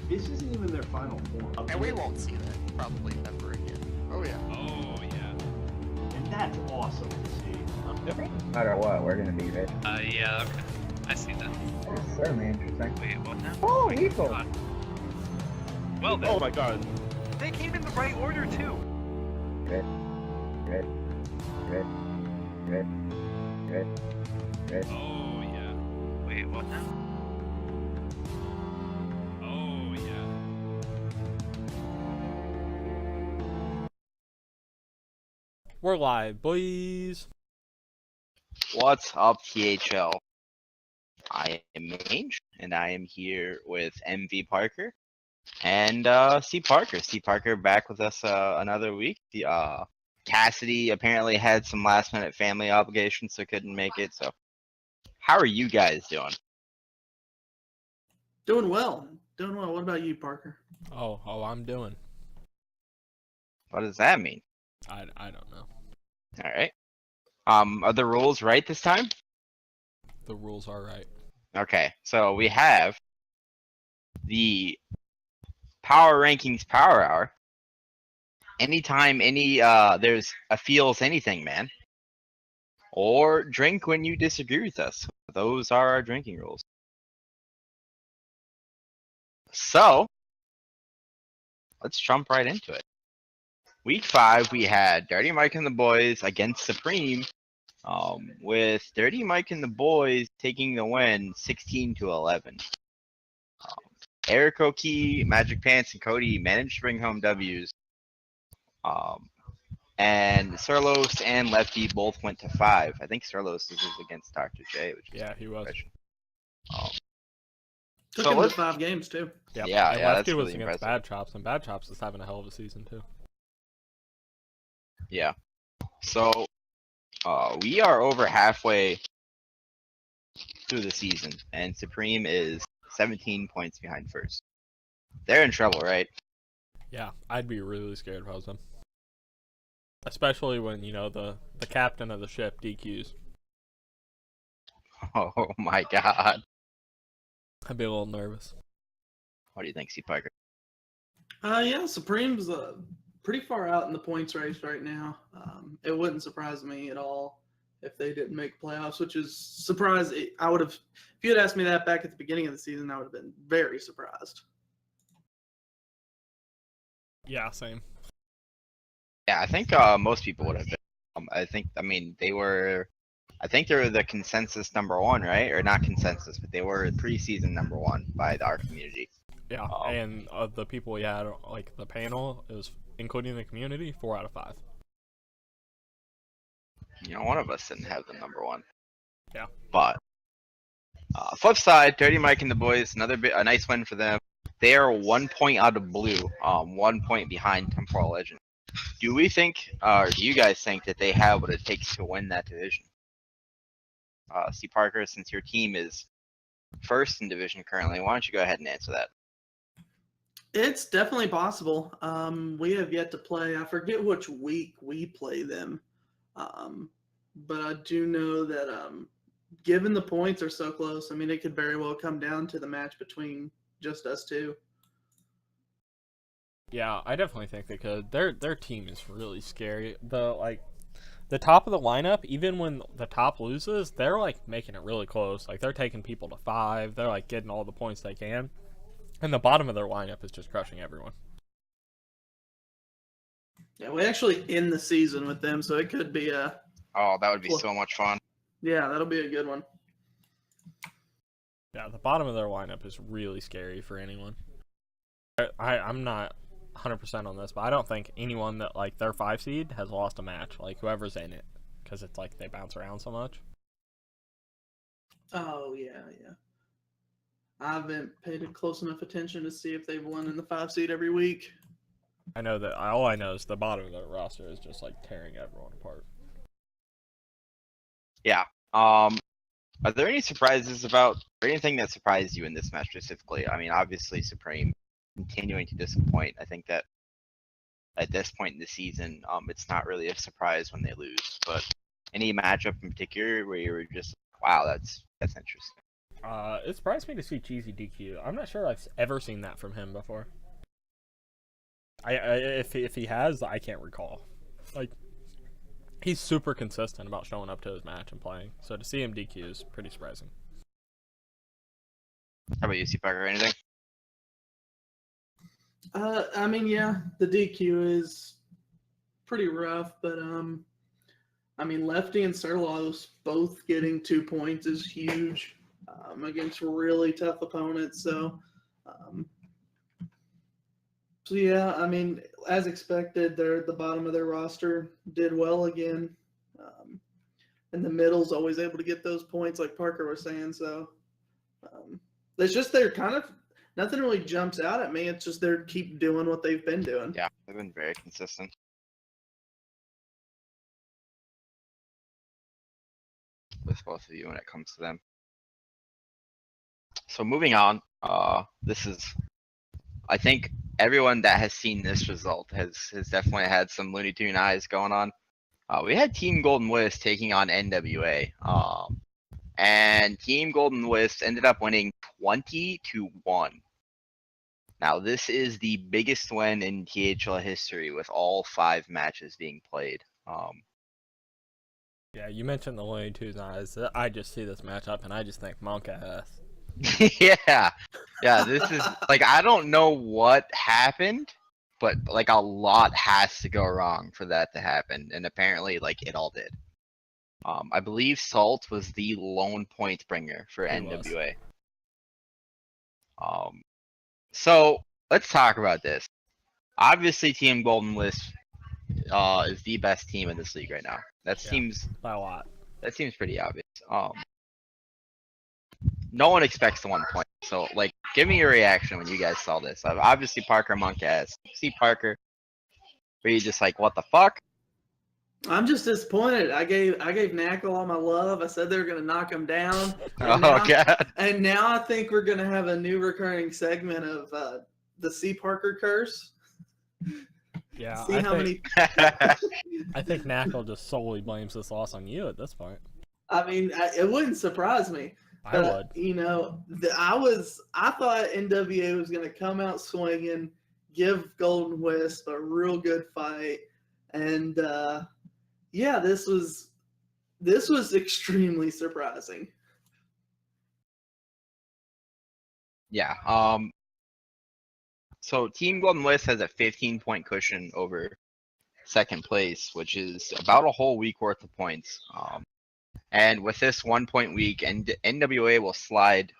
This isn't even their final form. And we won't see that probably ever again. Oh yeah. Oh, yeah. And that's awesome to see. No matter what, we're gonna be rich. Yeah, okay. I see that. It's certainly interesting. Wait, what now? Oh, evil! God. Well then. Oh my god. They came in the right order too. Red, red, red, red, red, red. Oh, yeah. Wait, what now? Oh, yeah. We're live, boys. What's up, THL? I am Mange, and I am here with MV Parker and C Parker. C Parker back with us another week. Cassidy apparently had some last-minute family obligations, so couldn't make it. So, how are you guys doing? Doing well. Doing well. What about you, Parker? Oh, I'm doing. What does that mean? I don't know. All right. Are the rules right this time? The rules are right. Okay, so we have the Power Rankings Power Hour. Anytime there's a feels anything, man. Or drink when you disagree with us. Those are our drinking rules. So, let's jump right into it. Week 5, we had Dirty Mike and the boys against Supreme, with Dirty Mike and the boys taking the win 16-11. Eric Oki, Magic Pants, and Cody managed to bring home W's. And Surlos and Lefty both went to 5. I think Surlos was against Dr. J. Which Yeah, he was. Took So him to let's- 5 games too. Yep. Yeah, and yeah, Lefty that's was really against impressive. Bad Chops, and Bad Chops is having a hell of a season too. Yeah. So, we are over halfway through the season, and Supreme is 17 points behind first. They're in trouble, right? Yeah, I'd be really scared if I was him. Especially when, you know, the captain of the ship DQs. Oh my god. I'd be a little nervous. What do you think, C. Parker? Yeah, Supreme's pretty far out in the points race right now. It wouldn't surprise me at all if they didn't make playoffs, which is surprising. I would have, if you had asked me that back at the beginning of the season, I would have been very surprised. Yeah, same. Yeah, I think most people would have been. I think they were the consensus number 1, right? Or not consensus, but they were preseason number 1 by our community. Yeah, and of the people we had, like the panel, it was including the community, 4 out of 5. You know, one of us didn't have them number 1. Yeah. But flip side, Dirty Mike and the boys, a nice win for them. They are 1 point out of blue, 1 point behind Temporal Legend. Do we think, or do you guys think that they have what it takes to win that division? C. Parker, since your team is first in division currently, why don't you go ahead and answer that? It's definitely possible. We have yet to play. I forget which week we play them. But I do know that given the points are so close, I mean, it could very well come down to the match between just us two. Yeah, I definitely think they could. Their team is really scary. The top of the lineup, even when the top loses, they're like making it really close. Like they're taking people to 5. They're like getting all the points they can. And the bottom of their lineup is just crushing everyone. Yeah, we actually end the season with them, so it could be a. Oh, that would be so much fun. Yeah, that'll be a good one. Yeah, the bottom of their lineup is really scary for anyone. I'm not 100% on this, but I don't think anyone that like their 5 seed has lost a match. Like whoever's in it, because it's like they bounce around so much. Oh yeah. I haven't paid close enough attention to see if they've won in the 5 seed every week. I know that all I know is the bottom of their roster is just like tearing everyone apart. Yeah. Are there any surprises or anything that surprised you in this match specifically? I mean, obviously Supreme continuing to disappoint. I think that at this point in the season, it's not really a surprise when they lose. But any matchup in particular where you were just, wow, that's interesting. It surprised me to see Cheesy DQ. I'm not sure I've ever seen that from him before. If he has, I can't recall. Like, he's super consistent about showing up to his match and playing. So to see him DQ is pretty surprising. How about you, C Parker? Anything? I mean, yeah, the DQ is pretty rough, but I mean, Lefty and Serlos both getting 2 points is huge against really tough opponents. So yeah, I mean, as expected, they're at the bottom of their roster. Did well again, and the middle's always able to get those points, like Parker was saying. So it's just they're kind of nothing really jumps out at me. It's just they're keep doing what they've been doing. Yeah, they've been very consistent. With both of you when it comes to them. So moving on, this is, I think everyone that has seen this result has definitely had some Looney Tune eyes going on. We had Team Golden Wisp taking on NWA, and Team Golden Wisp ended up winning 20-1. Now this is the biggest win in THL history with all 5 matches being played. Yeah, you mentioned the Looney Tunes eyes. I just see this matchup and I just think monk ass. Yeah, this is like, I don't know what happened, but like a lot has to go wrong for that to happen, and apparently like it all did. I believe Salt was the lone point bringer for He NWA. So let's talk about this. Obviously, Team Golden Wisp is the best team in this league right now. That seems by a lot. That seems pretty obvious. No one expects the 1 point. So, like, give me your reaction when you guys saw this. Obviously, Parker monk ass. See Parker, were you just like, what the fuck? I'm just disappointed. I gave Knackle all my love. I said they were gonna knock him down. God. And now I think we're gonna have a new recurring segment of the C Parker curse. Yeah, See how many. I think Knackle just solely blames this loss on you at this point. I mean, it wouldn't surprise me. I would. You know, I thought NWA was going to come out swinging, give Golden Wisp a real good fight, and yeah, this was extremely surprising. Yeah. So Team Golden Wisp has a 15-point cushion over second place, which is about a whole week worth of points. And with this 1 point week, NWA will slide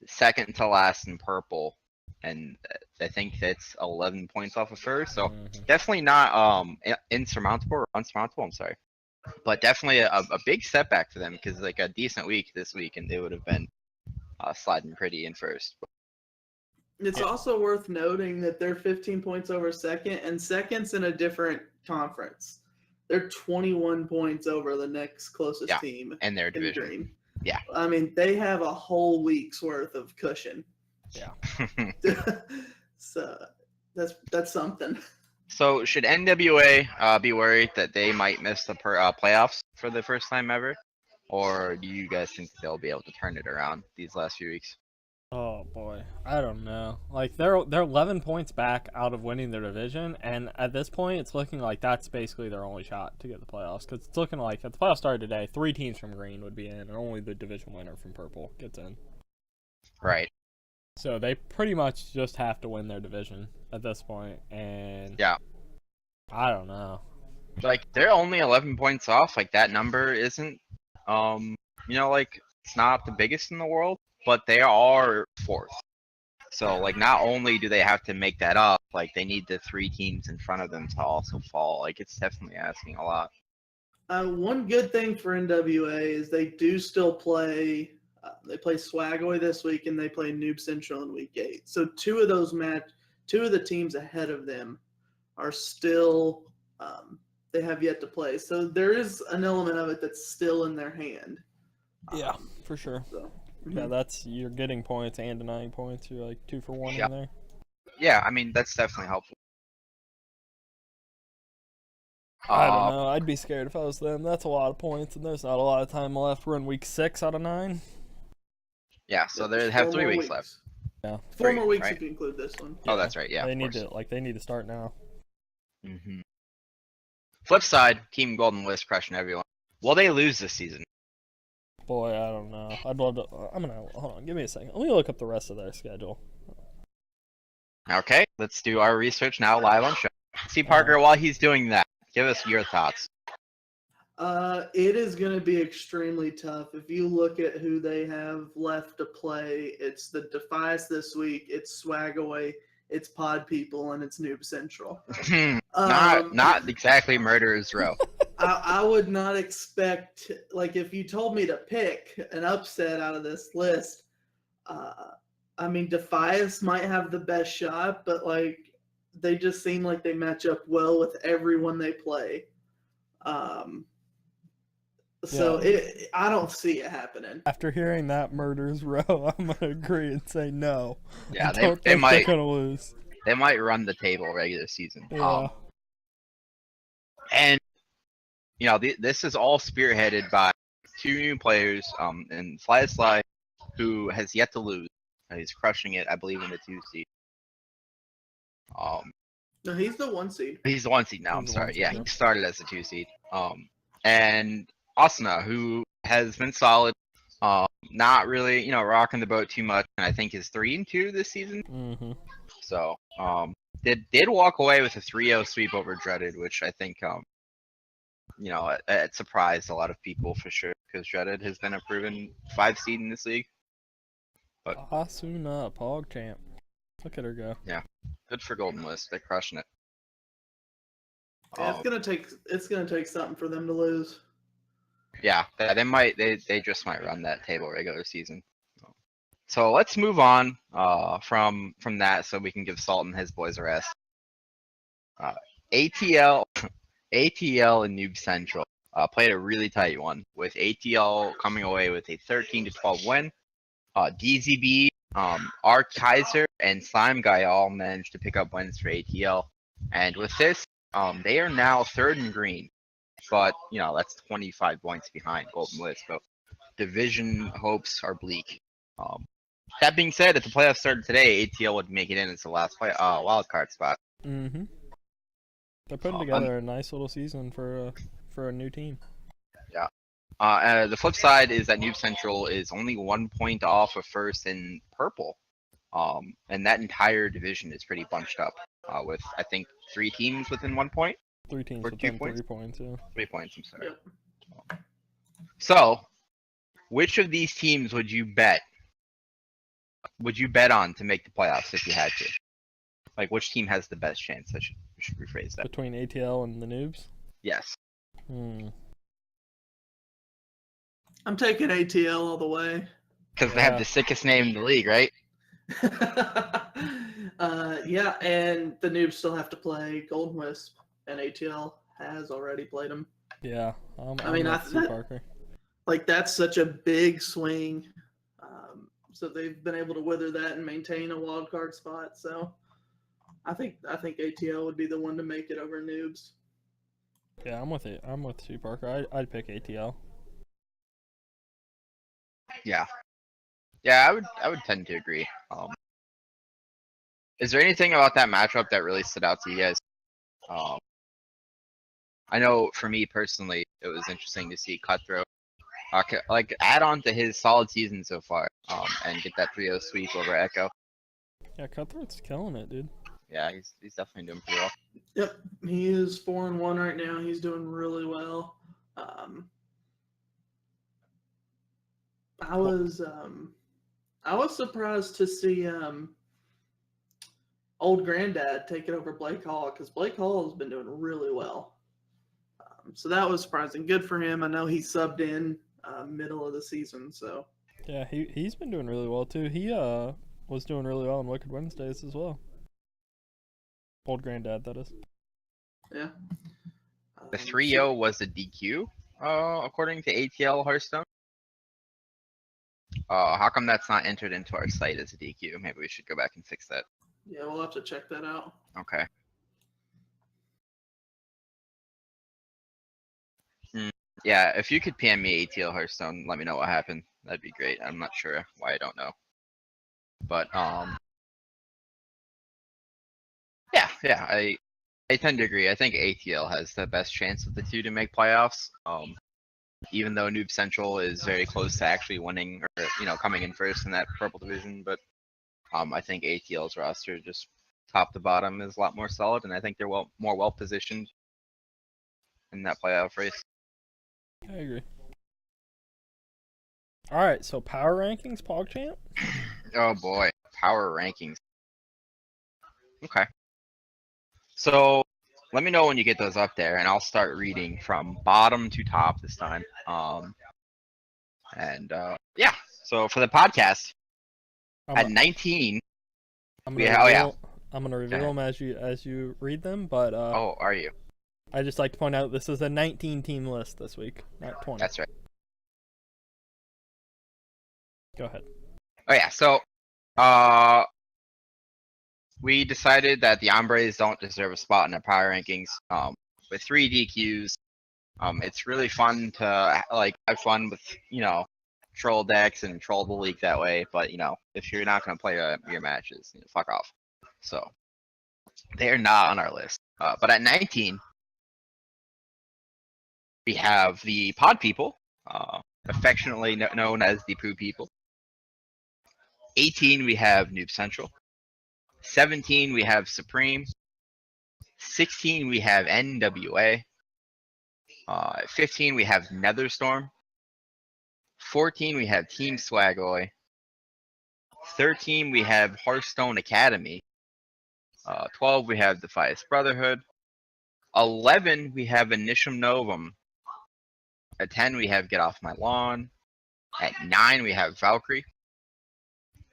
second to last in purple, and I think that's 11 points off of first. So definitely not insurmountable or unsurmountable. I'm sorry, but definitely a big setback for them, because like a decent week this week, and they would have been sliding pretty in first. It's also worth noting that they're 15 points over second, and second's in a different conference. They're 21 points over the next closest team in their in division. green. Yeah. I mean, they have a whole week's worth of cushion. Yeah. So that's something. So should NWA be worried that they might miss the playoffs for the first time ever? Or do you guys think they'll be able to turn it around these last few weeks? Oh boy, I don't know. Like they're 11 points back out of winning their division, and at this point, it's looking like that's basically their only shot to get the playoffs. Because it's looking like if the playoffs started today, 3 teams from green would be in, and only the division winner from purple gets in. Right. So they pretty much just have to win their division at this point, and yeah, I don't know. Like they're only 11 points off. Like that number isn't, like it's not the biggest in the world. But they are fourth. So, like, not only do they have to make that up, like, they need the 3 teams in front of them to also fall. Like, it's definitely asking a lot. One good thing for NWA is they do still play. They play Swagoi this week, and they play Noob Central in week 8. So, two of the teams ahead of them are still. They have yet to play. So, there is an element of it that's still in their hand. Yeah, for sure. So. Yeah, you're getting points and denying points. You're like 2 for 1 in there. Yeah, I mean that's definitely helpful. I don't know. I'd be scared if I was them. That's a lot of points, and there's not a lot of time left. We're in week 6 out of 9. Yeah, so Yep, they there's have 4 3 more weeks left. Yeah. 4 3, more weeks right? if you include this one. Oh, that's right. Yeah, They of need course. to they need to start now. Hmm. Flip side, Team Golden List crushing everyone. Will they lose this season? Boy, I don't know. I'd love to. I'm gonna hold on. Give me a second. Let me look up the rest of their schedule. Okay, let's do our research now live on show. See, Parker, while he's doing that, give us your thoughts. It is going to be extremely tough. If you look at who they have left to play, it's the Defias this week, it's Swagaway, it's Pod People, and it's Noob Central. Not exactly Murderer's Row. I would not expect, like, if you told me to pick an upset out of this list, I mean, Defias might have the best shot, but, like, they just seem like they match up well with everyone they play. So I don't see it happening. After hearing that Murder's Row, I'm gonna agree and say no. Yeah, I don't they think might they're gonna lose. they might run the table regular season. Yeah. And this is all spearheaded by 2 new players. And Sly, who has yet to lose. He's crushing it, I believe, in the 2 seed. No, he's the 1 seed. He's the 1 seed now. I'm He's the sorry. 1 seed, Yeah, yeah. he started as a 2 seed. And Asuna, who has been solid. Not really, rocking the boat too much. And I think is 3-2 this season. Mm-hmm. So, did walk away with a 3-0 sweep over Dreaded, which I think, it surprised a lot of people for sure, because Dreaded has been a proven 5 seed in this league. But Asuna, PogChamp. Look at her go. yeah, good for Golden List. They're crushing it. Yeah, it's gonna take something for them to lose. Yeah, they just might run that table regular season. So let's move on from that, so we can give Sultan his boys a rest. ATL and Noob Central played a really tight one, with ATL coming away with a 13-12 win. DZB, Art Kaiser, and Slime Guy all managed to pick up wins for ATL. And with this, they are now 3rd in green. But, that's 25 points behind Golden List. So division hopes are bleak. That being said, if the playoffs started today, ATL would make it in as the last wild card spot. Mm-hmm. They're putting together a nice little season for a new team. Yeah. The flip side is that Noob Central is only 1 point off of first in purple. And that entire division is pretty bunched up. With, I think, 3 teams within 1 point. 3 teams Or 2 within points? 3 points, yeah. 3 points, I'm sorry. Yep. So, which of these teams would you bet on to make the playoffs if you had to? Like, which team has the best chance? I should rephrase that. Between ATL and the Noobs? Yes. I'm taking ATL all the way. Because they have the sickest name in the league, right? Yeah, and the Noobs still have to play Golden Wisp, and ATL has already played them. Yeah. I mean, Parker. Like, that's such a big swing. So they've been able to wither that and maintain a wild card spot. So I think ATL would be the one to make it over Noobs. Yeah, I'm with it. I'm with you, Parker. I'd pick ATL. Yeah. Yeah, I would tend to agree. Is there anything about that matchup that really stood out to you guys? I know for me personally, it was interesting to see Cutthroat add on to his solid season so far, and get that 3-0 sweep over Echo. Yeah, Cutthroat's killing it, dude. Yeah, he's definitely doing pretty well. Yep, he is 4-1 right now. He's doing really well. I was surprised to see old granddad take it over Blake Hall, because Blake Hall has been doing really well. So that was surprising. Good for him. I know he subbed in middle of the season. So yeah, he's been doing really well too. He was doing really well on Wicked Wednesdays as well. Old granddad, that is. Yeah. The 3-0 was a DQ, according to ATL Hearthstone. How come that's not entered into our site as a DQ? Maybe we should go back and fix that. Yeah, we'll have to check that out. Okay. Yeah, if you could PM me ATL Hearthstone, let me know what happened. That'd be great. I'm not sure why I don't know. But yeah, I tend to agree. I think ATL has the best chance of the two to make playoffs. Even though Noob Central is very close to actually winning or coming in first in that purple division, but I think ATL's roster just top to bottom is a lot more solid, and I think they're more well positioned in that playoff race. I agree. All right, so power rankings, PogChamp. Oh boy, power rankings. Okay. So let me know when you get those up there, and I'll start reading from bottom to top this time. Yeah. So for the podcast, at 19, I'm we gonna oh reveal, yeah. I'm gonna reveal them as you read them, but Oh, are you? I just like to point out this is a 19 team list this week, not 20. That's right. Go ahead. Oh yeah. So we decided that the Hombres don't deserve a spot in the power rankings. With 3 DQs, it's really fun to have fun with troll decks and troll the league that way. But if you're not gonna play your matches, fuck off. So they are not on our list. But at 19, we have the Pod People, affectionately known as the Poo People. 18, we have Noob Central. 17, we have Supreme. 16, we have NWA. 15, we have Netherstorm. 14, we have Team Swagoy. 13, we have Hearthstone Academy. 12, we have Defias Brotherhood. 11, we have Initium Novum. At 10, we have Get Off My Lawn. At 9, we have Valkyrie.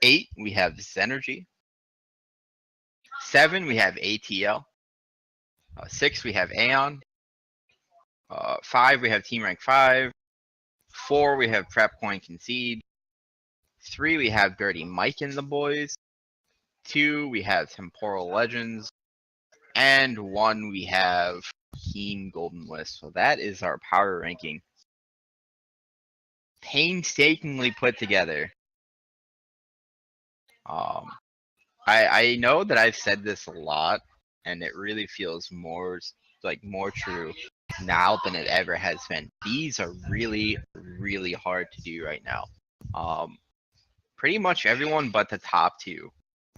8, we have Zenergy. 7, we have ATL. 6, we have Aeon. 5, we have Team Rank 5. 4, we have Prep Point Concede. 3, we have Dirty Mike and the boys. 2, we have Temporal Legends. And 1, we have Team Golden List. So that is our power ranking. Painstakingly put together. I know that I've said this a lot, and it really feels more true now than it ever has been. These are really, really hard to do right now. Pretty much everyone but the top 2.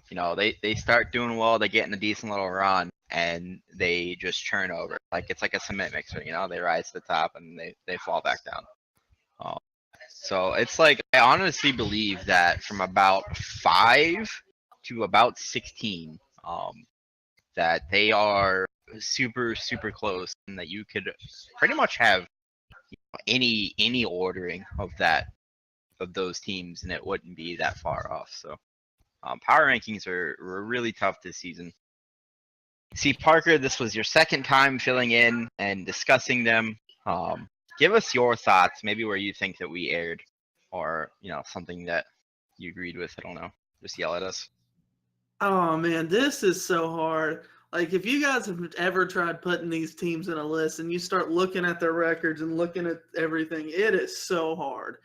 They start doing well, they get in a decent little run, and they just churn over. It's like a cement mixer, they rise to the top and they fall back down. So it's I honestly believe that from about 5 to about 16, that they are super, super close, and that you could pretty much have any ordering of those teams, and it wouldn't be that far off. So power rankings were really tough this season. See, Parker, this was your second time filling in and discussing them. Give us your thoughts, maybe where you think that we erred, or something that you agreed with. I don't know. Just yell at us. Oh man, this is so hard. If you guys have ever tried putting these teams in a list and you start looking at their records and looking at everything, it is so hard.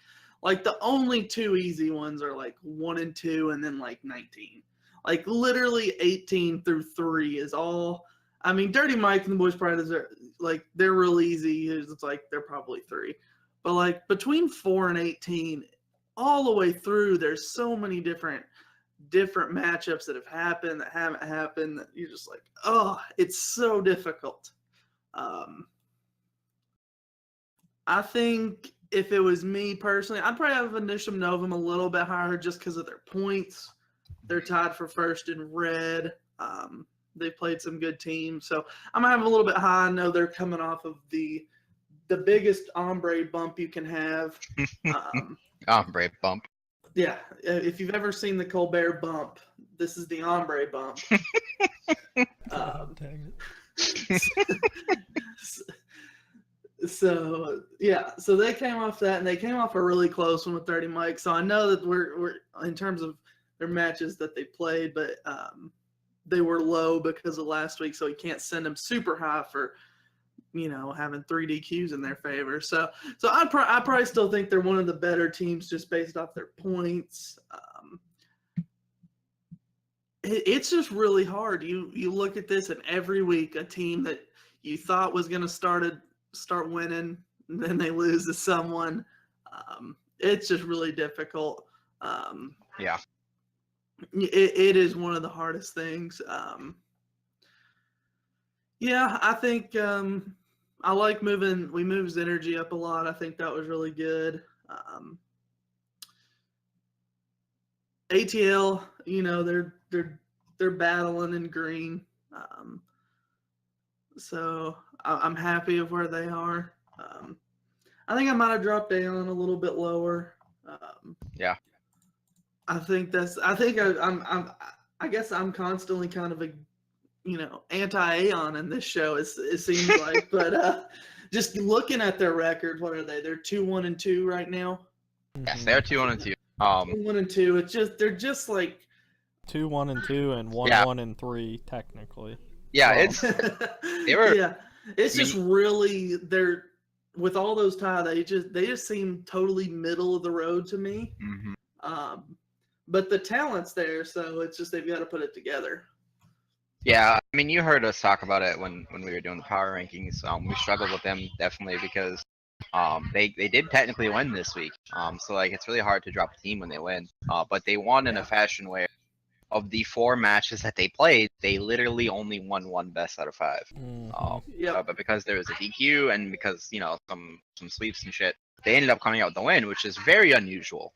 The only 2 easy ones are 1 and 2 and then 19. Literally 18 through 3 is all. I mean, Dirty Mike and the Boys Pride are they're real easy. It's they're probably 3. But between 4 and 18, all the way through, there's so many different matchups that have happened, that haven't happened, that you're just oh, it's so difficult. I think if it was me personally, I'd probably have Initium Novum a little bit higher just because of their points. They're tied for first in red. They played some good teams, so I'm gonna have a little bit high. I know they're coming off of the biggest ombre bump you can have. Ombre bump. Yeah, if you've ever seen the Colbert bump, this is the ombre bump. So they came off that, and they came off a really close one with 30 Mike. So I know that we're in terms of their matches that they played, but they were low because of last week, so you can't send them super high for having 3 DQs in their favor. So I probably still think they're one of the better teams just based off their points. It's just really hard. You look at this, and every week a team that you thought was going to start winning, and then they lose to someone. It's just really difficult. Yeah. It is one of the hardest things. Yeah, I think I like we moved energy up a lot. I think that was really good. ATL, they're battling in green. So I'm happy of where they are. I think I might have dropped down a little bit lower. Yeah. I guess I'm constantly kind of a anti-Aeon in this show. It seems like, but just looking at their record, what are they? They're 2-1-2 right now. Yes, they're 2-2. 1-2. It's just they're just like 2-1-2 and 1-1-3 technically. Yeah, Well, it's they were. yeah. It's just really they're with all those ties. They just seem totally middle of the road to me. Mhm. But the talent's there, so it's just they've got to put it together. Yeah, I mean, you heard us talk about it when we were doing the power rankings. We struggled with them definitely because they did technically win this week. So like it's really hard to drop a team when they win. But they won in a fashion where of the 4 matches that they played, they literally only won 1 best out of 5. But because there was a DQ and because some sweeps and shit, they ended up coming out with the win, which is very unusual.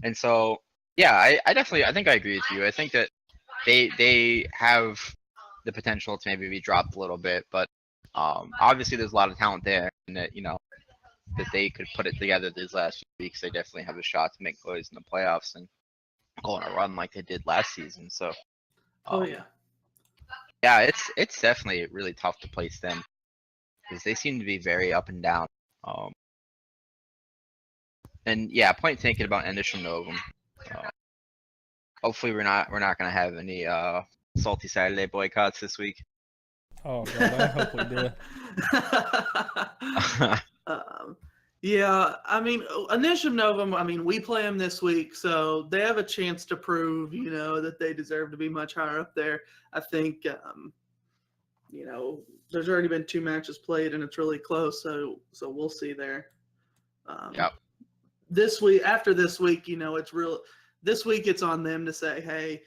And so yeah, I think I agree with you. I think that they have the potential to maybe be dropped a little bit, but obviously there's a lot of talent there, and that that they could put it together these last few weeks. They definitely have a shot to make noise in the playoffs and go on a run like they did last season. So, yeah, it's definitely really tough to place them because they seem to be very up and down. And yeah, point taken about Initial Novum. Hopefully we're not gonna have any salty Saturday boycotts this week. Oh god, I hope we do. Yeah, I mean, Initiative Novum, I mean, we play them this week, so they have a chance to prove, that they deserve to be much higher up there. I think, there's already been 2 matches played, and it's really close, so we'll see there. Yep. This week, after this week, it's real. This week, it's on them to say, hey,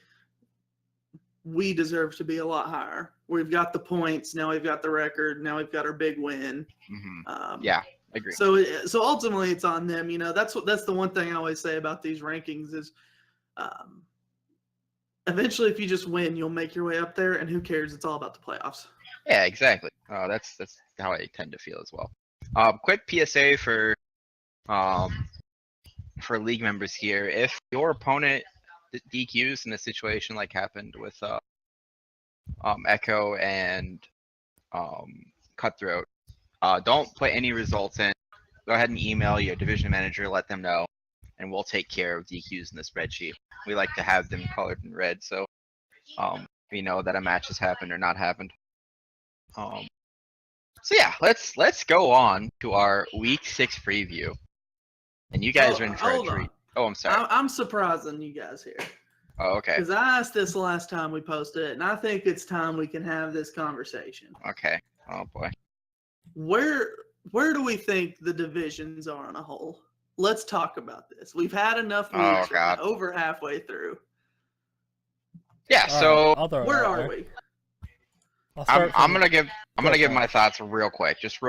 we deserve to be a lot higher. We've got the points. Now we've got the record. Now we've got our big win. Yeah, I agree. So ultimately, it's on them. That's the one thing I always say about these rankings is, eventually, if you just win, you'll make your way up there, and who cares? It's all about the playoffs. Yeah, exactly. That's how I tend to feel as well. Quick PSA for league members here: if your opponent DQs in a situation like happened with Echo and Cutthroat, don't put any results in. Go ahead and email your division manager, let them know, and we'll take care of DQs in the spreadsheet. We like to have them colored in red, so we know that a match has happened or not happened. So yeah, let's go on to our week 6 preview. And you guys are in for a treat. Oh, I'm sorry. I'm surprising you guys here. Oh, okay. Because I asked this last time we posted it, and I think it's time we can have this conversation. Okay. Oh boy. Where do we think the divisions are on a whole? Let's talk about this. We've had enough weeks. We're over halfway through. Yeah. So where are we? I'm gonna give my thoughts real quick. Just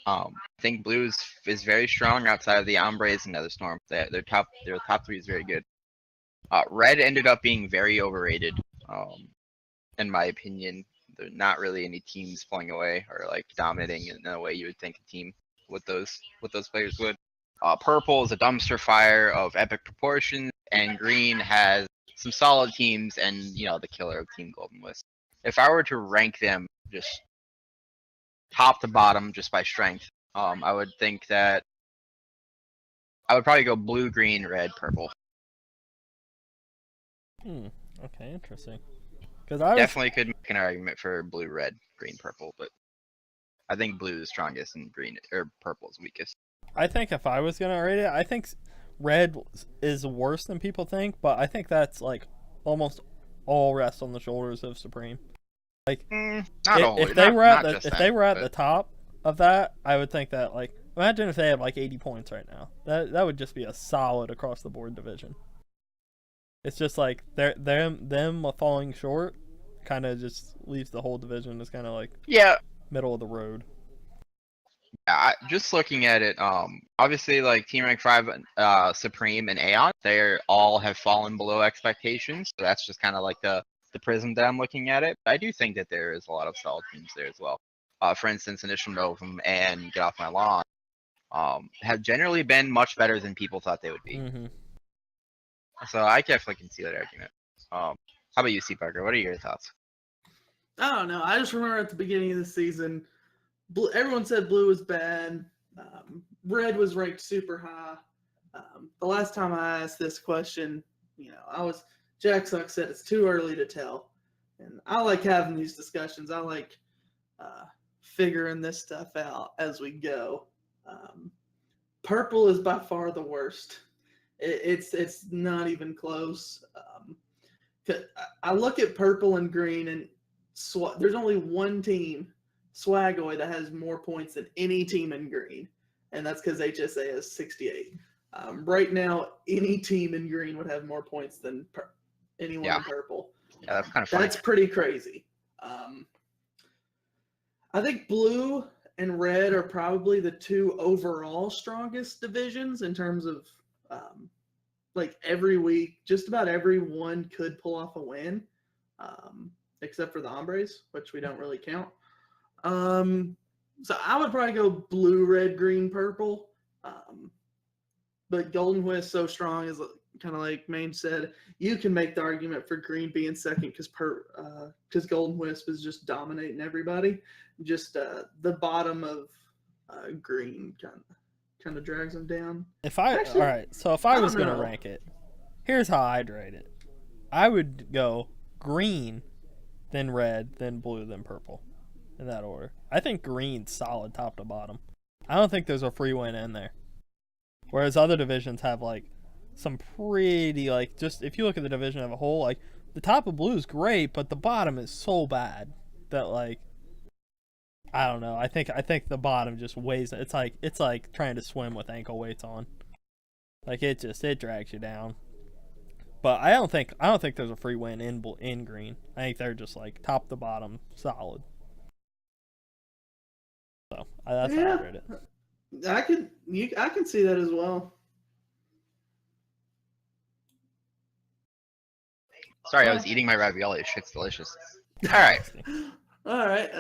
I think Blue is very strong outside of the Ombres and Nether Storm. Their top 3 is very good. Red ended up being very overrated, in my opinion. There are not really any teams pulling away or like dominating in a way you would think a team with those players would. Purple is a dumpster fire of epic proportions, and green has some solid teams and the killer of Team Golden Wisp. If I were to rank them just top to bottom just by strength, I would think that I would probably go blue, green, red, purple. Okay, interesting. Because I definitely could make an argument for blue, red, green, purple, but I think blue is strongest and green or purple is weakest. I think if I was gonna rate it, I think red is worse than people think, but I think that's like almost all rests on the shoulders of Supreme. Like Not all. if they were at not the just if them, they were at but- the top of that, I would think that like imagine if they had like 80 points right now. That would just be a solid across the board division. It's just like them falling short, kind of just leaves the whole division as kind of like Yeah, middle of the road. just looking at it, obviously like Team Rank 5, Supreme and Aeon, they all have fallen below expectations. So that's just kind of like the prism that I'm looking at it. But I do think that there is a lot of solid teams there as well. For instance, Initial Novum and Get Off My Lawn have generally been much better than people thought they would be. Mm-hmm. So I definitely can see that argument. How about you, C. Parker? What are your thoughts? I don't know. I just remember at the beginning of the season, everyone said blue was bad. Red was ranked super high. The last time I asked this question, Jack Suck said it's too early to tell. And I like having these discussions. I like figuring this stuff out as we go. Purple is by far the worst. It's not even close. I look at purple and green, and there's only one team, Swagoy, that has more points than any team in green, and that's because HSA has 68. Right now, any team in green would have more points than anyone in purple. Yeah, that's kind of funny. That's pretty crazy. I think blue and red are probably the two overall strongest divisions in terms of like every week, just about everyone could pull off a win, except for the Hombres, which we don't really count. So I would probably go blue, red, green, purple. But Golden Whisk so strong, is kind of like Maine said, you can make the argument for green being second because Golden Wisp is just dominating everybody. Just the bottom of green kind of drags them down. If I was gonna rank it, here's how I'd rate it. I would go green, then red, then blue, then purple, in that order. I think green's solid top to bottom. I don't think there's a free win in there. Whereas other divisions have like some pretty like just if you look at the division as a whole, like the top of blue is great, but the bottom is so bad that like I don't know. I think the bottom just weighs. It's like trying to swim with ankle weights on. Like it drags you down. But I don't think there's a free win in green. I think they're just like top to bottom solid. So that's how I rate it. I can see that as well. Sorry, I was eating my ravioli. Shit's delicious. All right. All right,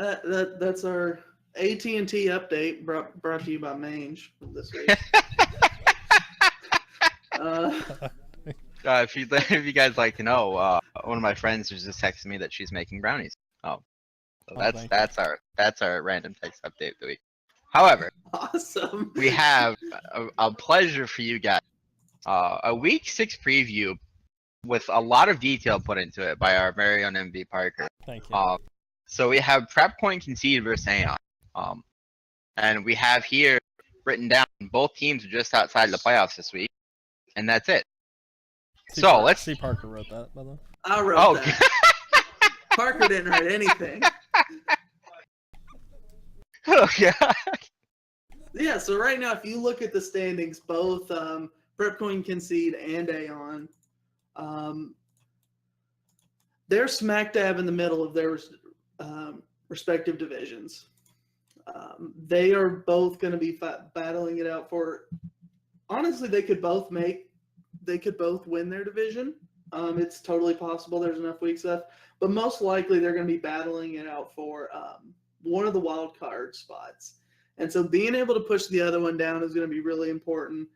that's our AT&T update brought to you by Mange this week. If you guys like to know, one of my friends was just texting me that she's making brownies. So that's our random text update of the week. However, awesome. We have a pleasure for you guys. A week 6 preview with a lot of detail put into it by our very own MV Parker. Thank you. So we have Prep Point Concede versus Aeon. And we have here written down both teams are just outside the playoffs this week. And that's it. Let's see. Parker wrote that, by the way. I wrote that. Parker didn't write anything. Oh, God. Yeah, so right now, if you look at the standings, both Prep Point Concede and Aeon, they're smack dab in the middle of their respective divisions. They are both going to be battling it out for. Honestly, they could both win their division. It's totally possible. There's enough weeks left, but most likely they're going to be battling it out for one of the wild card spots. And so being able to push the other one down is going to be really important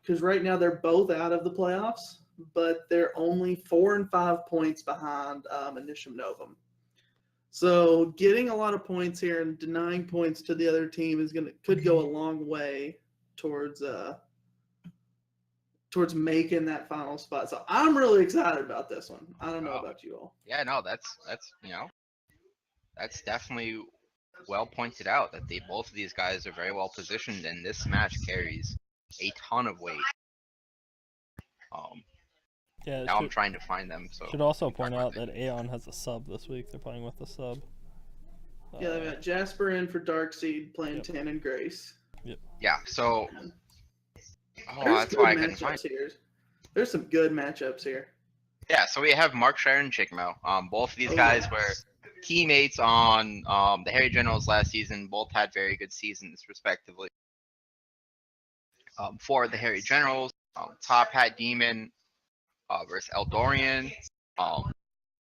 because right now they're both out of the playoffs, but they're only 4 and 5 points behind Initium Novum. So getting a lot of points here and denying points to the other team could go a long way towards making that final spot. So I'm really excited about this one. I don't know about you all. Yeah, no, that's definitely well pointed out that both of these guys are very well positioned, and this match carries a ton of weight. Yeah, Now I'm trying to find them. So should also we can point talk out about that Aeon has a sub this week. They're playing with a sub. Yeah, they got Jasper in for Darkseid playing Yep. Tan and Grace. Yeah, so There's that's good why I couldn't find. matchups here. There's some good matchups here. Yeah, so we have Markshire and Chigmo. Both of these Oh, guys yeah. were teammates on the Harry Generals last season. Both had very good seasons, respectively. For the Harry Generals, Top Hat Demon versus Eldorian.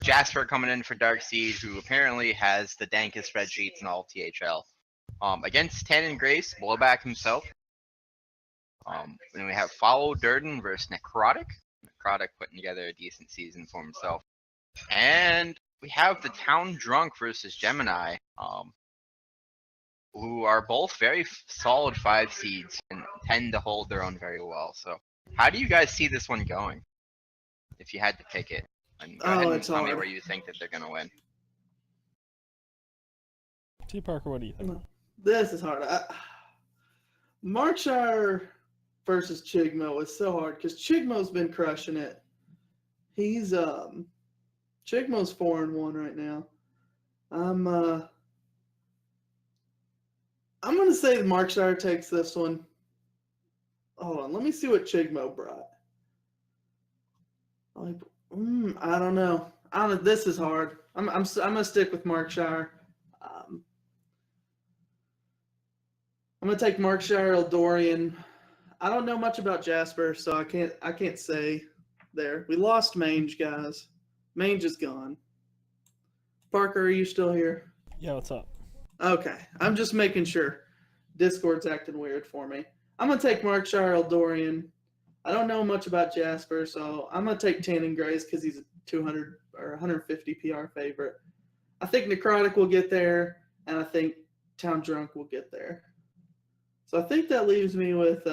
Jasper coming in for Darkseid, who apparently has the dankest spreadsheets in all of THL. Against Tan and Grace, Blowback himself. Then we have Follow Durden versus Necrotic. Necrotic putting together a decent season for himself. And we have the Town Drunk versus Gemini, who are both very solid 5 seeds and tend to hold their own very well. So how do you guys see this one going, if you had to pick it? And go ahead and it's tell me hard. where you think that they're going to win. T. Parker, what do you think? This is hard. Markshire versus Chigmo is so hard because Chigmo's been crushing it. He's Chigmo's 4-1 right now. I'm gonna say Markshire takes this one. Hold on, let me see what Chigmo brought. I don't know. This is hard. I'm gonna stick with Markshire. I'm gonna take Markshire Eldorian. I don't know much about Jasper, so I can't say there. We lost Mange, guys. Mange is gone. Parker, are you still here? Yeah, what's up? Okay, I'm just making sure. Discord's acting weird for me. I'm gonna take Markshire Eldorian. I don't know much about Jasper, so I'm gonna take Tan and Grace because he's a 200 or 150 PR favorite. I think Necrotic will get there, and I think Town Drunk will get there. So I think that leaves me with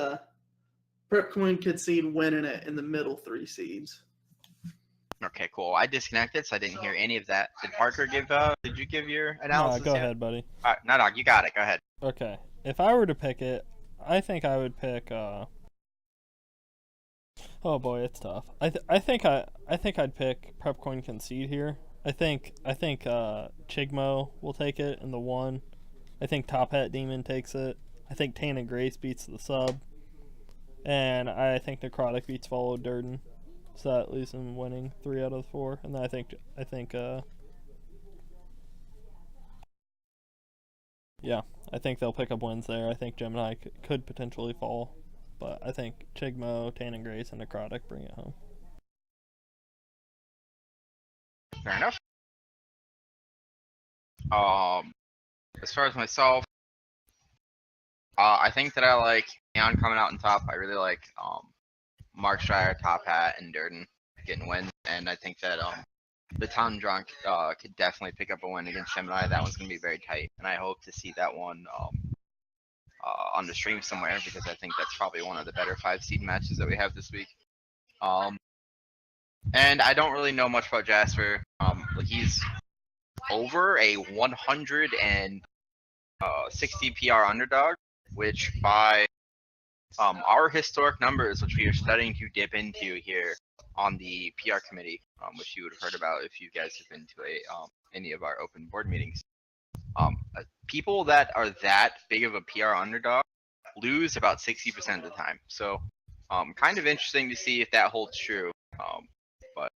Prep Coin Concede winning it in the middle 3 seeds. Okay, cool. I disconnected, so I didn't hear any of that. Did Parker give? Did you give your No, analysis? go yet? ahead, buddy. All right, no, dog, you got it. Go ahead. Okay. If I were to pick it, I think I would pick. Oh boy, it's tough. I think I'd pick Prep Coin Concede here. I think Chigmo will take it in the 1. I think Top Hat Demon takes it. I think Tan and Grace beats the sub. And I think Necrotic beats Follow Durden. So that leaves him winning 3 out of 4. And then I think they'll pick up wins there. I think Gemini could potentially fall. But I think Chigmo, Tan and Grace, and Necrotic bring it home. Fair enough. As far as myself, I think that I like Neon coming out on top. I really like Markshire, Top Hat, and Durden getting wins, and I think that the Town Drunk could definitely pick up a win against Gemini. That one's gonna be very tight, and I hope to see that one on the stream somewhere because I think that's probably one of the better 5 seed matches that we have this week. And I don't really know much about Jasper. He's over a 160 PR underdog, which by our historic numbers, which we are studying to dip into here on the PR committee, which you would have heard about if you guys have been to any of our open board meetings. People that are that big of a PR underdog lose about 60% of the time. So kind of interesting to see if that holds true. But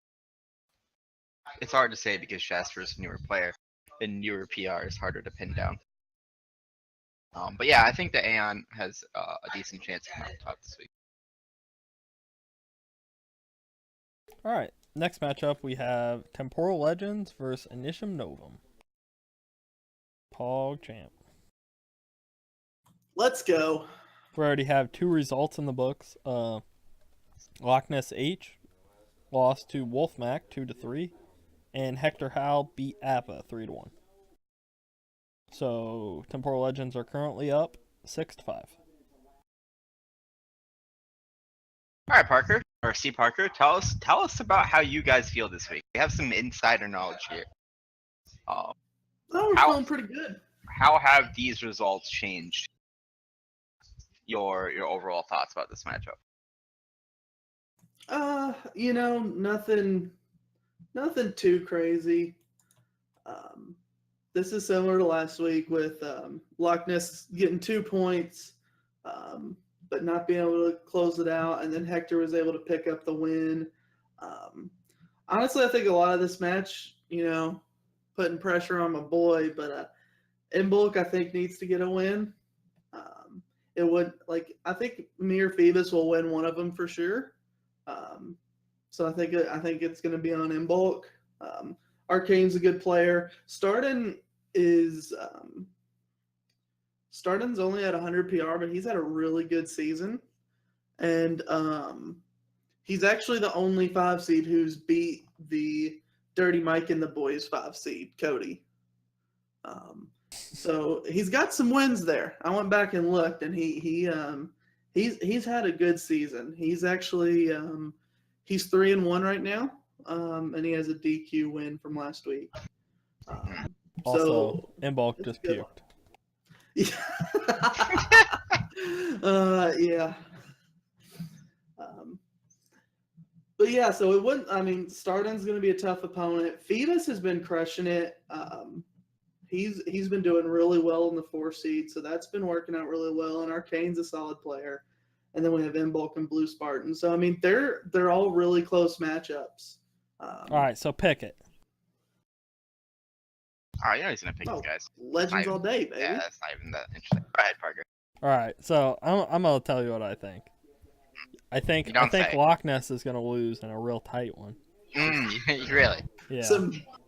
it's hard to say because Jasper's a newer player and newer PR is harder to pin down. But yeah, I think that Aeon has a decent chance to come out top this week. Alright, next matchup we have Temporal Legends versus Initium Novum. Pog champ. Let's go. We already have 2 results in the books. Loch Ness H lost to Wolfmac 2-3, and Hector Howe beat Appa 3-1. So Temporal Legends are currently up 6-5. All right, Parker or C. Parker, tell us about how you guys feel this week. We have some insider knowledge here. We're feeling pretty good. how have these results changed your overall thoughts about this matchup? Nothing too crazy. This is similar to last week with Loch Ness getting 2 points, but not being able to close it out, and then Hector was able to pick up the win. Honestly, I think a lot of this match, putting pressure on my boy, but Imbolc, I think, needs to get a win. I think me or Phoebus will win one of them for sure. So I think it's going to be on Imbolc. Arcane's a good player. Starden Starden's only at 100 PR, but he's had a really good season, and he's actually the only 5 seed who's beat the Dirty Mike and the boys 5 seed, Cody. So he's got some wins there. I went back and looked, and he's had a good season. He's actually he's 3-1 right now, and he has a DQ win from last week. Also, Imbolc just puked. Yeah. But yeah, so it wouldn't. I mean, Starden's going to be a tough opponent. Phoebus has been crushing it. He's been doing really well in the 4 seed, so that's been working out really well. And Arcane's a solid player. And then we have Imbolc and Blue Spartan. So I mean, they're all really close matchups. All right, so pick it. All right, he's gonna pick these guys. Legends all day, baby. Yeah, that's not even that interesting. Go ahead, Parker. All right, so I'm gonna tell you what I think. I think say. Loch Ness is gonna lose in a real tight one. Really? Yeah.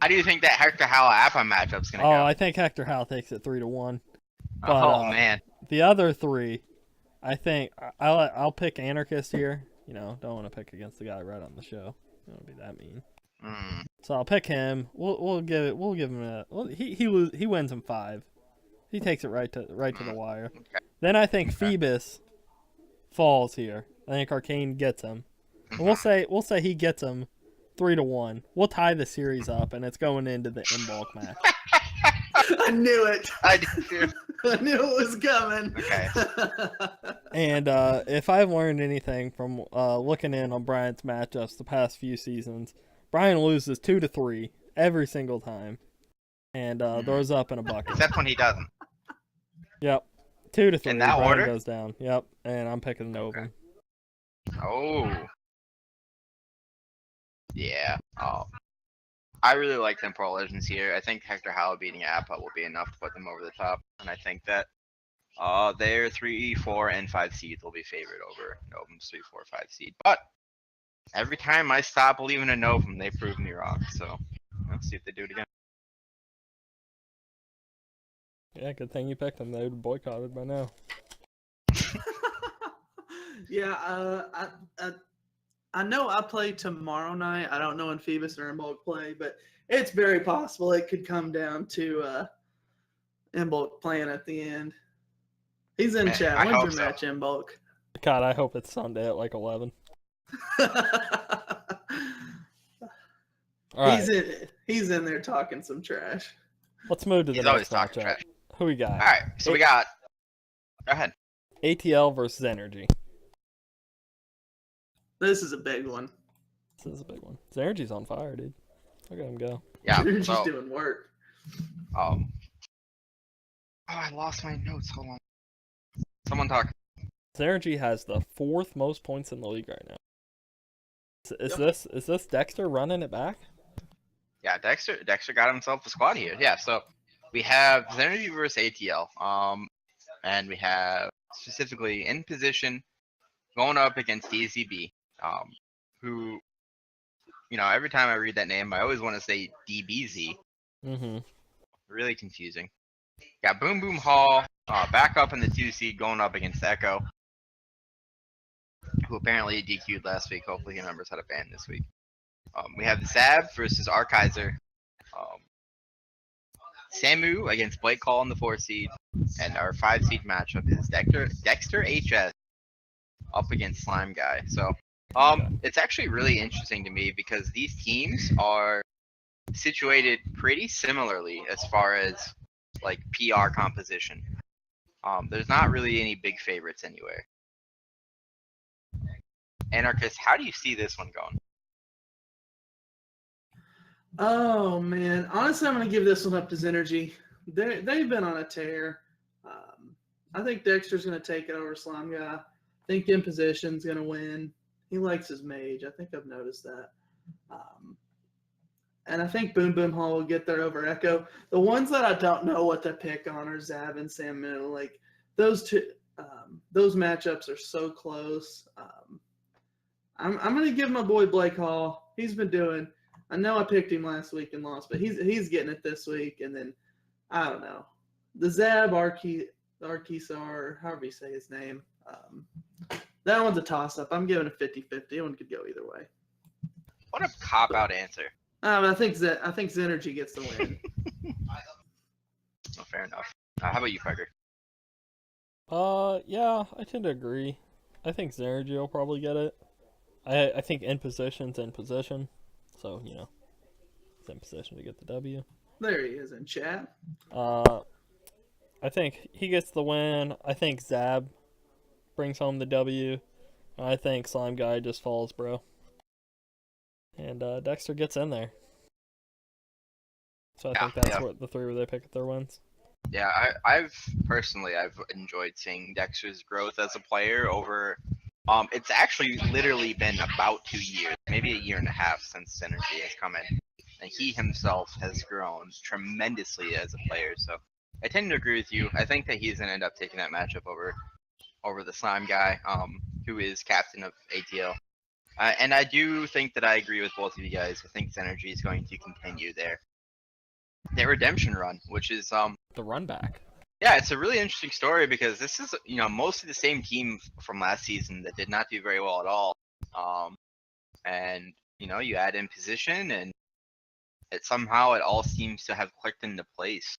How do you think that Hector Howell Appa matchup's gonna go? I think Hector Howell takes it 3-1. But, man. The other 3, I think I'll pick Anarchist here. Don't want to pick against the guy right on the show. Don't want to be that mean. So I'll pick him. We'll give him he wins in 5. He takes it right to the wire. Okay. Then I think Phoebus falls here. I think Arcane gets him. And we'll say he gets him 3-1. We'll tie the series up, and it's going into the Imbolc match. I knew it. I did too. I knew it was coming. Okay. And if I've learned anything from looking in on Brian's matchups the past few seasons, Brian loses 2-3 every single time, and throws up in a bucket. Except when he doesn't. Yep, 2-3. In that Brian order? goes down. Yep, and I'm picking Novum. Oh. Yeah. I really like Temporal Legends here. I think Hector Howell beating Appa will be enough to put them over the top, and I think that their 3, 4, and 5 seeds will be favored over Novum's 3, 4, 5 seed. But every time I stop believing in Novum, they prove me wrong. So let's see if they do it again. Yeah, good thing you picked them. They would have boycotted by now. Yeah, I know I play tomorrow night. I don't know when Phoebus or Imbolc play, but it's very possible it could come down to Imbolc playing at the end. He's in chat. When's your match, Imbolc? God, I hope it's Sunday at like 11. All right. He's in there talking some trash. Let's move to the He's always next talking matchup. trash. Who we got? All right, so we got. Go ahead. ATL versus Energy. This is a big one. This is a big one. Energy's on fire, dude. Look at him go. Yeah. Energy's So, doing work. I lost my notes. Hold on. Someone talk. Energy has the 4th most points in the league right now. Is this Dexter running it back? Yeah, Dexter got himself a squad here. Yeah, so we have Energy versus ATL. And we have specifically in position going up against DZB. Who, every time I read that name, I always want to say DBZ. Mm-hmm. Really confusing. Got Boom Boom Hall back up in the 2 seed going up against Echo, who apparently DQ'd last week. Hopefully he remembers how to ban this week. We have Zab versus Archizer. Samu against Blake Call in the 4 seed. And our 5 seed matchup is Dexter HS up against Slime Guy. So it's actually really interesting to me because these teams are situated pretty similarly as far as like PR composition. There's not really any big favorites anywhere. Anarchist, how do you see this one going? Oh man, honestly, I'm gonna give this one up to Zenergy. They've been on a tear. I think Dexter's gonna take it over Slime Guy. I think Imposition's gonna win. He likes his mage. I think I've noticed that. And I think Boom Boom Hall will get there over Echo. The ones that I don't know what to pick on are Zab and Sam Mill. Like those two, those matchups are so close. I'm gonna give my boy Blake Hall. He's been doing. I know I picked him last week and lost, but he's getting it this week. And then I don't know the Zab Arkisar, however you say his name. That one's a toss up. I'm giving it 50-50. One could go either way. What a cop out answer. But I think Zenergy gets the win. Oh, fair enough. How about you, Parker? Yeah, I tend to agree. I think Zenergy will probably get it. I think in position's in position. So, you know, it's in position to get the W. There he is in chat. I think he gets the win. I think Zab brings home the W. I think Slime Guy just falls, bro. And Dexter gets in there. So I think that's what the three where they pick up their wins. Yeah, I've personally enjoyed seeing Dexter's growth as a player over. It's actually literally been about 2 years, maybe a year and a half since Synergy has come in, and he himself has grown tremendously as a player. So I tend to agree with you. I think that he's gonna end up taking that matchup over the Slime Guy, who is captain of ATL. And I do think that I agree with both of you guys. I think Synergy is going to continue their redemption run, which is the run back. Yeah, it's a really interesting story because this is, mostly the same team from last season that did not do very well at all. And you add in position, and it all seems to have clicked into place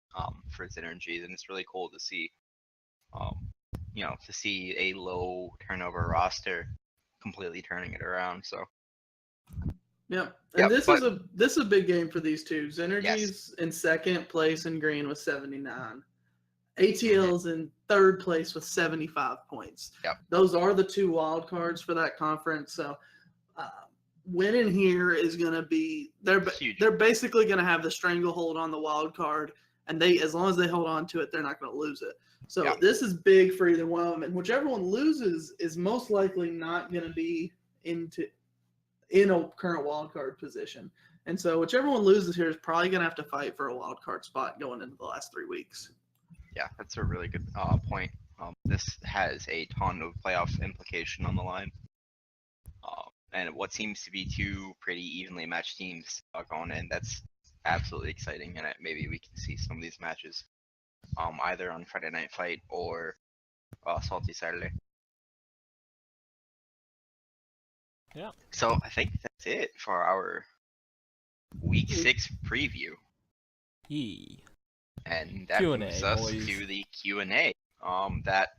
for Synergy, and it's really cool to see. To see a low turnover roster completely turning it around. So. Yeah, and this is a big game for these two. Zenergy's in second place in green with 79. ATL's in third place with 75 points. Yep. Those are the two wild cards for that conference. So winning here is going to be they're basically going to have the stranglehold on the wild card, and as long as they hold on to it, they're not going to lose it. So this is big for either one of them, and whichever one loses is most likely not going to be in a current wild card position. And so whichever one loses here is probably going to have to fight for a wild card spot going into the last 3 weeks. Yeah, that's a really good point. This has a ton of playoff implication on the line. And what seems to be two pretty evenly matched teams going in. That's absolutely exciting, and maybe we can see some of these matches either on Friday Night Fight or Salty Saturday. Yeah. So I think that's it for our Week 6 preview. Yee. And that Q&A, moves us boys. to the Q&A that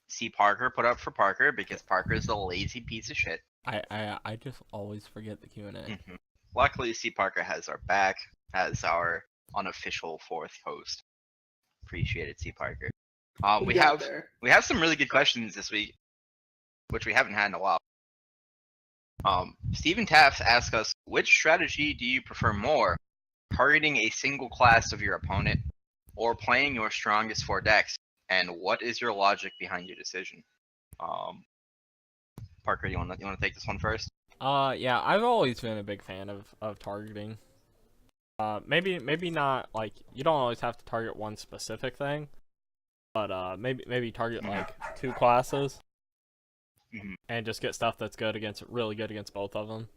C. Parker put up for Parker because Parker is a lazy piece of shit. I just always forget the Q&A. Mm-hmm. Luckily, C. Parker has our back as our unofficial fourth host. Appreciate it, C. Parker. We have some really good questions this week, which we haven't had in a while. Stephen Taft asked us, which strategy do you prefer more? Targeting a single class of your opponent or playing your strongest 4 decks? And what is your logic behind your decision? Parker, you want to take this one first? Yeah, I've always been a big fan of targeting. Maybe not like you don't always have to target one specific thing, but maybe target like 2 classes, and just get stuff that's really good against both of them.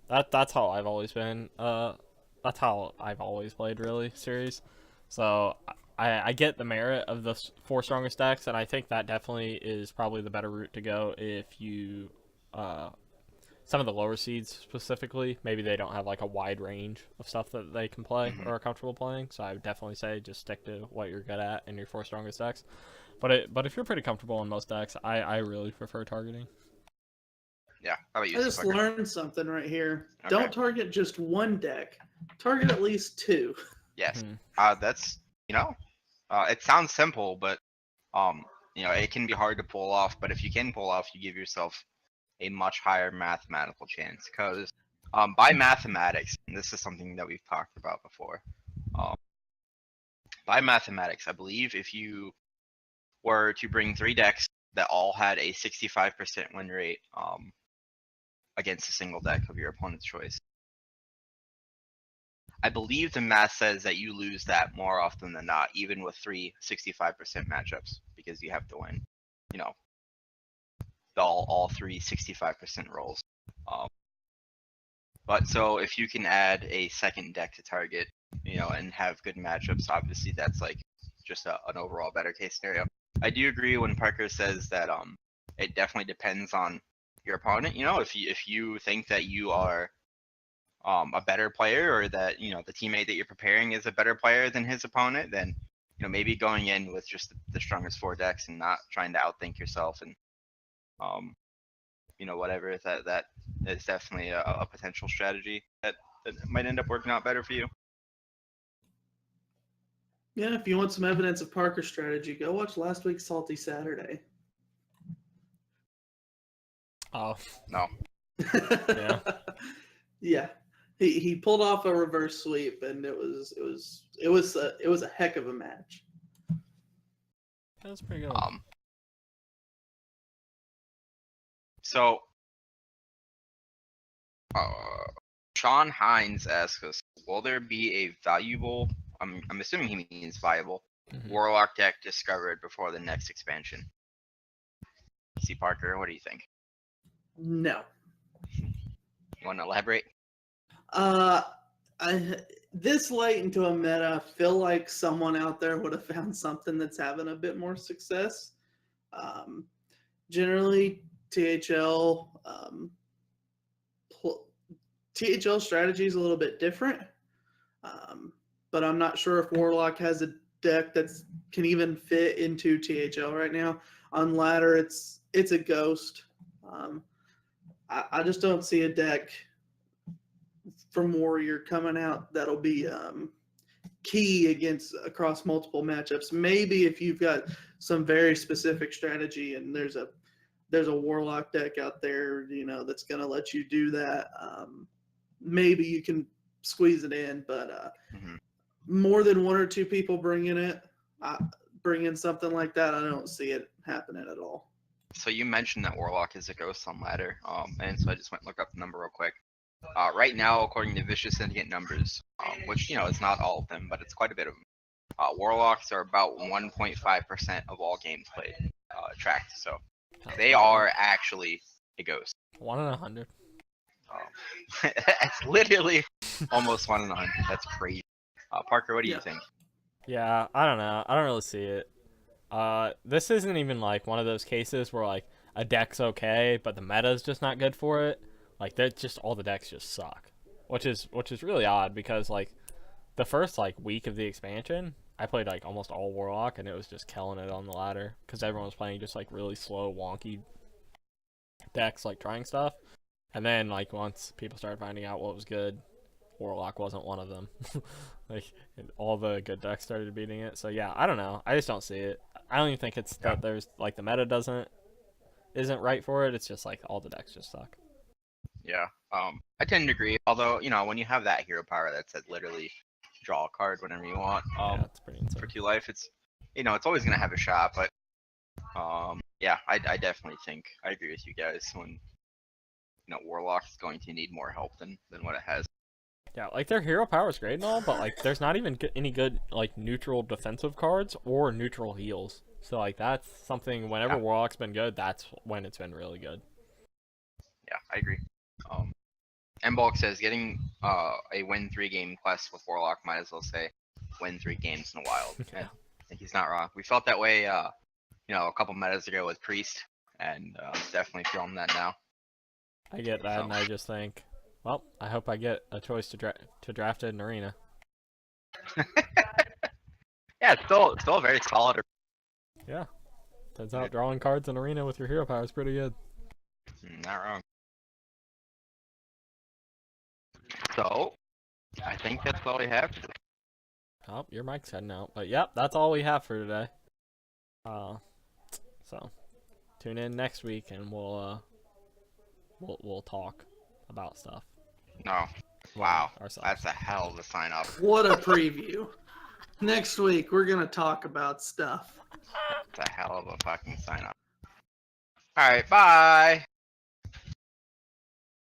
That's how I've always been. That's how I've always played really series. So I get the merit of the 4 strongest decks, and I think that definitely is probably the better route to go if you some of the lower seeds specifically, maybe they don't have like a wide range of stuff that they can play or are comfortable playing. So I would definitely say just stick to what you're good at in your 4 strongest decks. But if you're pretty comfortable in most decks, I really prefer targeting. Yeah, how about you? I just learned something right here. Okay. Don't target just one deck. Target at least 2. Yes. That's It sounds simple, but it can be hard to pull off. But if you can pull off, you give yourself a much higher mathematical chance. Because by mathematics, and this is something that we've talked about before. By mathematics, I believe if you were to bring 3 decks that all had a 65% win rate against a single deck of your opponent's choice, I believe the math says that you lose that more often than not, even with 3 65% matchups, because you have to win, all 3 65% rolls. But so if you can add a second deck to target, and have good matchups, obviously that's like just an overall better case scenario. I do agree when Parker says that it definitely depends on your opponent. If you think that you are a better player, or that the teammate that you're preparing is a better player than his opponent, then maybe going in with just the strongest 4 decks and not trying to outthink yourself, and whatever, that is definitely a potential strategy that might end up working out better for you. Yeah, if you want some evidence of Parker's strategy, go watch last week's Salty Saturday. Oh. No. Yeah. Yeah. He pulled off a reverse sweep, and it was a heck of a match. That was pretty good. So Sean Hines asks us, will there be a valuable, I'm assuming he means viable, Warlock deck discovered before the next expansion? See, Parker, what do you think? No. You want to elaborate? This late into a meta, I feel like someone out there would have found something that's having a bit more success. Generally, THL strategy is a little bit different, but I'm not sure if Warlock has a deck that can even fit into THL right now. On ladder, it's a ghost. I just don't see a deck from Warrior coming out that'll be key across multiple matchups. Maybe if you've got some very specific strategy and there's a Warlock deck out there, that's going to let you do that. Maybe you can squeeze it in, but more than 1 or 2 people bringing something like that, I don't see it happening at all. So you mentioned that Warlock is a ghost on ladder, and so I just went and look up the number real quick. Right now, according to Vicious Syndicate numbers, which it's not all of them, but it's quite a bit of them. Warlocks are about 1.5% of all games played tracked, so they are actually a ghost. 1 in 100. It's literally almost 1 in 100. That's crazy. Parker, what do you think? Yeah, I don't know. I don't really see it. This isn't even like one of those cases where like a deck's okay, but the meta's just not good for it. Like all the decks just suck, which is really odd, because like the first like week of the expansion, I played like almost all Warlock, and it was just killing it on the ladder because everyone was playing just like really slow, wonky decks, like trying stuff. And then like once people started finding out what was good, Warlock wasn't one of them. Like all the good decks started beating it. So yeah, I don't know. I just don't see it. I don't even think it's that there's like the meta isn't right for it. It's just like all the decks just suck. Yeah. I tend to agree. Although when you have that hero power that says literally draw a card whenever you want, it's pretty insane. for 2 life, it's it's always gonna have a shot. But yeah, I definitely think I agree with you guys when Warlock is going to need more help than what it has. Yeah, like their hero power is great and all, but like there's not even any good like neutral defensive cards or neutral heals. So like that's something. Whenever Warlock's been good, that's when it's been really good. Yeah, I agree. Mbalk says getting a win 3 game quest with Warlock might as well say win 3 games in a wild. Yeah. I think he's not wrong. We felt that way a couple metas ago with Priest, and definitely feeling that now. I get that, and I just think, well, I hope I get a choice to draft it in Arena. Yeah, it's still a very solid. Yeah. Turns out drawing cards in Arena with your hero power is pretty good. Not wrong. So, I think that's all we have. Oh, your mic's heading out. But yep, that's all we have for today. So tune in next week and we'll talk about stuff. No. Wow. Ourselves. That's a hell of a sign up. What a preview. Next week, we're going to talk about stuff. That's a hell of a fucking sign up. Alright, bye.